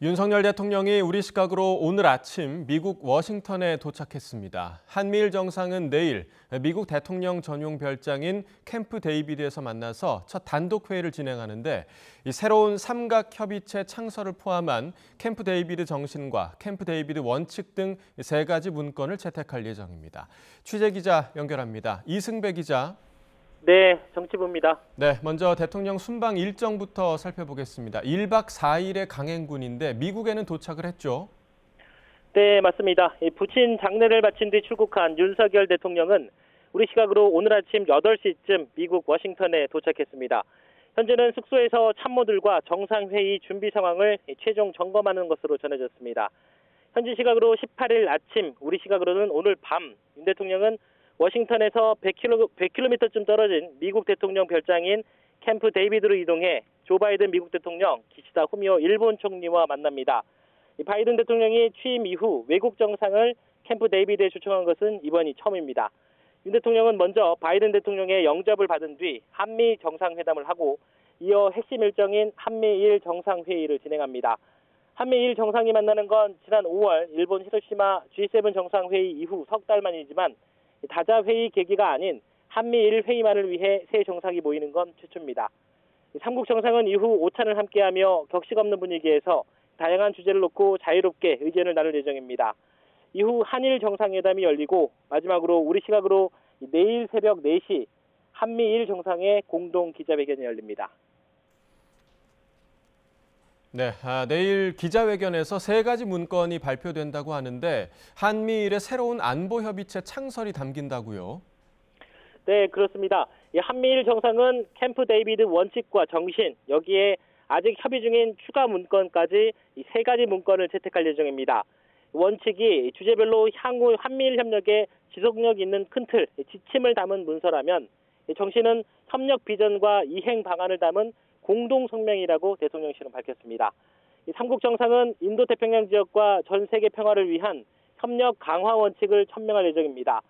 윤석열 대통령이 우리 시각으로 오늘 아침 미국 워싱턴에 도착했습니다. 한미일 정상은 내일 미국 대통령 전용 별장인 캠프 데이비드에서 만나서 첫 단독 회의를 진행하는데 이 새로운 삼각협의체 창설을 포함한 캠프 데이비드 정신과 캠프 데이비드 원칙 등 세 가지 문건을 채택할 예정입니다. 취재기자 연결합니다. 이승배 기자. 네, 정치부입니다. 네, 먼저 대통령 순방 일정부터 살펴보겠습니다. 1박 4일의 강행군인데 미국에는 도착을 했죠? 네, 맞습니다. 부친 장례를 마친 뒤 출국한 윤석열 대통령은 우리 시각으로 오늘 아침 8시쯤 미국 워싱턴에 도착했습니다. 현재는 숙소에서 참모들과 정상회의 준비 상황을 최종 점검하는 것으로 전해졌습니다. 현지 시각으로 18일 아침, 우리 시각으로는 오늘 밤, 윤 대통령은 워싱턴에서 100km쯤 떨어진 미국 대통령 별장인 캠프 데이비드로 이동해 조 바이든 미국 대통령, 기시다 후미오 일본 총리와 만납니다. 바이든 대통령이 취임 이후 외국 정상을 캠프 데이비드에 초청한 것은 이번이 처음입니다. 윤 대통령은 먼저 바이든 대통령의 영접을 받은 뒤 한미 정상회담을 하고 이어 핵심 일정인 한미일 정상회의를 진행합니다. 한미일 정상이 만나는 건 지난 5월 일본 히로시마 G7 정상회의 이후 석 달 만이지만 다자 회의 계기가 아닌 한미일 회의만을 위해 새 정상이 모이는 건 최초입니다. 삼국 정상은 이후 오찬을 함께하며 격식 없는 분위기에서 다양한 주제를 놓고 자유롭게 의견을 나눌 예정입니다. 이후 한일 정상회담이 열리고 마지막으로 우리 시각으로 내일 새벽 4시 한미일 정상의 공동 기자회견이 열립니다. 네, 내일 기자회견에서 세 가지 문건이 발표된다고 하는데 한미일의 새로운 안보협의체 창설이 담긴다고요? 네, 그렇습니다. 한미일 정상은 캠프 데이비드 원칙과 정신, 여기에 아직 협의 중인 추가 문건까지 이 세 가지 문건을 채택할 예정입니다. 원칙이 주제별로 향후 한미일 협력에 지속력 있는 큰 틀, 지침을 담은 문서라면 정신은 협력 비전과 이행 방안을 담은 공동성명이라고 대통령실은 밝혔습니다. 삼국 정상은 인도태평양 지역과 전 세계 평화를 위한 협력 강화 원칙을 천명할 예정입니다.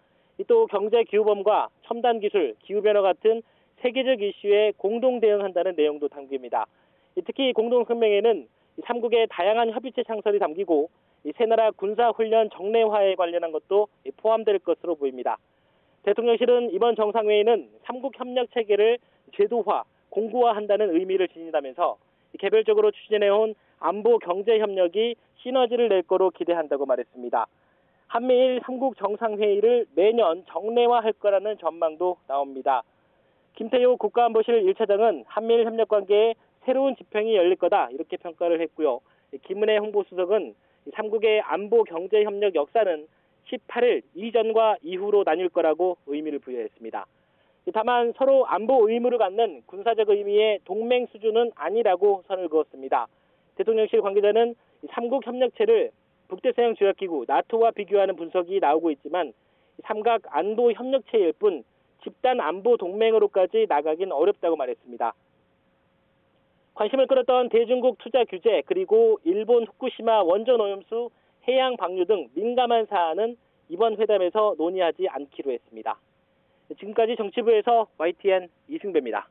또 경제기후범과 첨단기술, 기후변화 같은 세계적 이슈에 공동 대응한다는 내용도 담깁니다. 특히 공동성명에는 삼국의 다양한 협의체 창설이 담기고 세 나라 군사훈련 정례화에 관련한 것도 포함될 것으로 보입니다. 대통령실은 이번 정상회의는 삼국 협력 체계를 제도화, 공고화한다는 의미를 지닌다면서 개별적으로 추진해온 안보 경제 협력이 시너지를 낼 거로 기대한다고 말했습니다. 한미일 삼국 정상회의를 매년 정례화할 거라는 전망도 나옵니다. 김태효 국가안보실 1차장은 한미일 협력 관계에 새로운 지평이 열릴 거다 이렇게 평가를 했고요. 김은혜 홍보수석은 삼국의 안보 경제 협력 역사는 18일 이전과 이후로 나뉠 거라고 의미를 부여했습니다. 다만 서로 안보 의무를 갖는 군사적 의미의 동맹 수준은 아니라고 선을 그었습니다. 대통령실 관계자는 삼국 협력체를 북대서양 조약기구 나토와 비교하는 분석이 나오고 있지만 삼각 안보 협력체일 뿐 집단 안보 동맹으로까지 나가긴 어렵다고 말했습니다. 관심을 끌었던 대중국 투자 규제 그리고 일본 후쿠시마 원전 오염수 해양 방류 등 민감한 사안은 이번 회담에서 논의하지 않기로 했습니다. 지금까지 정치부에서 YTN 이승배입니다.